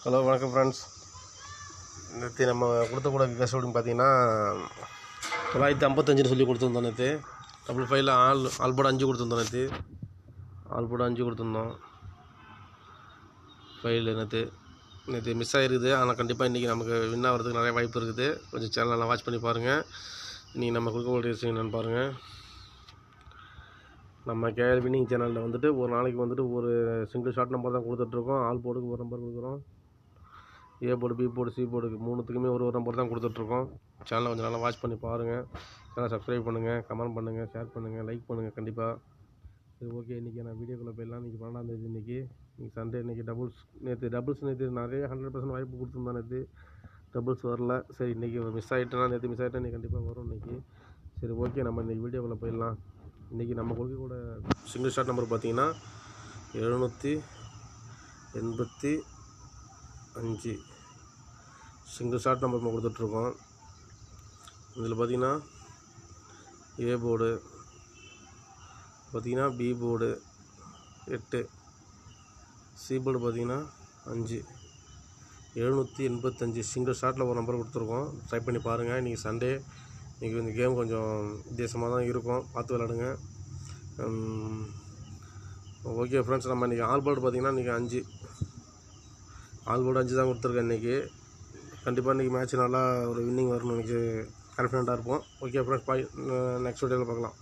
Hello வணக்கம் friends. நேற்று நம்ம கொடுத்தக்கூட கெஸ்ட் அப்படின்னு பார்த்தீங்கன்னா 955 சொல்லி கொடுத்துருந்தோம். நேற்று டபுள் ஃபைவ்ல ஆல் போர்டு 5 கொடுத்துருந்தோம். ஆல் போர்டு 5 கொடுத்துருந்தோம். ஃபைல் நேற்று மிஸ் ஆகிருக்குது. ஆனால் கண்டிப்பாக இன்றைக்கி நமக்கு வின் ஆகிறதுக்கு நிறைய வாய்ப்பு இருக்குது. கொஞ்சம் சேனலெல்லாம் வாட்ச் பண்ணி பாருங்கள். இன்றைக்கி நம்ம கொடுக்கக்கூடிய விஷயம் என்னென்னு பாருங்கள். நம்ம கேஆர் வின்னிங் சேனலில் வந்துட்டு ஒரு நாளைக்கு ஒரு சிங்கிள் ஷார்ட் நம்பர் தான் கொடுத்துட்ருக்கோம். ஆல் போர்டுக்கு ஒரு நம்பர் கொடுக்குறோம். A board, B board, C போர்டுக்கு மூணுத்துக்குமே ஒரு நம்பர் தான் கொடுத்துட்ருக்கோம். சேனலை கொஞ்சம் நல்லா வாட்ச் பண்ணி பாருங்கள். சேனலை சப்ஸ்கிரைப் பண்ணுங்கள், கமெண்ட் பண்ணுங்கள், ஷேர் பண்ணுங்கள், லைக் பண்ணுங்கள் கண்டிப்பாக. சரி, ஓகே. இன்றைக்கி நான் வீடியோக்குள்ளே போயிடலாம். இன்றைக்கி 12ஆம் தேதி. இன்றைக்கி சண்டே. இன்றைக்கி நேற்று நிறைய 100% வாய்ப்பு கொடுத்துருந்தோம். நேற்று டபுள்ஸ் வரல. சரி, இன்றைக்கி மிஸ் ஆகிட்டேன்னா இன்றைக்கி கண்டிப்பாக வரும் இன்றைக்கி. சரி, ஓகே. நம்ம இன்றைக்கி வீடியோக்குள்ளே போயிடலாம். இன்றைக்கி நம்ம கொடுக்கக்கூட சிங்கிள் ஷாட் நம்பர் பார்த்தீங்கன்னா 785 சிங்கிள் ஷாட் நம்பர் நம்ம கொடுத்துட்ருக்கோம். இதில் பார்த்திங்கன்னா ஏ போர்டு, பார்த்திங்கன்னா பி போர்டு 8, சி போர்டு பார்த்திங்கன்னா 5, 785 சிங்கிள் ஷாட்டில் ஒரு நம்பர் கொடுத்துருக்கோம். ட்ரை பண்ணி பாருங்கள். இன்றைக்கி சண்டே. இன்றைக்கி இந்த கேம் கொஞ்சம் வித்தியாசமாக தான் இருக்கும். பார்த்து விளாடுங்க. ஓகே ஃப்ரெண்ட்ஸ், நம்ம இன்றைக்கி ஆல் போர்டு பார்த்திங்கன்னா இன்றைக்கி 5 ஆல் போர்டு 5 தான் கொடுத்துருக்கேன். இன்றைக்கி கண்டிப்பாக இன்றைக்கி மேட்ச் நல்லா ஒரு வின்னிங் வரும்னு எனக்கு கான்ஃபிடெண்ட்டாக இருப்போம். ஓகே ஃப்ரெண்ட்ஸ், பாய். நெக்ஸ்ட் வீடியோவில் பார்க்கலாம்.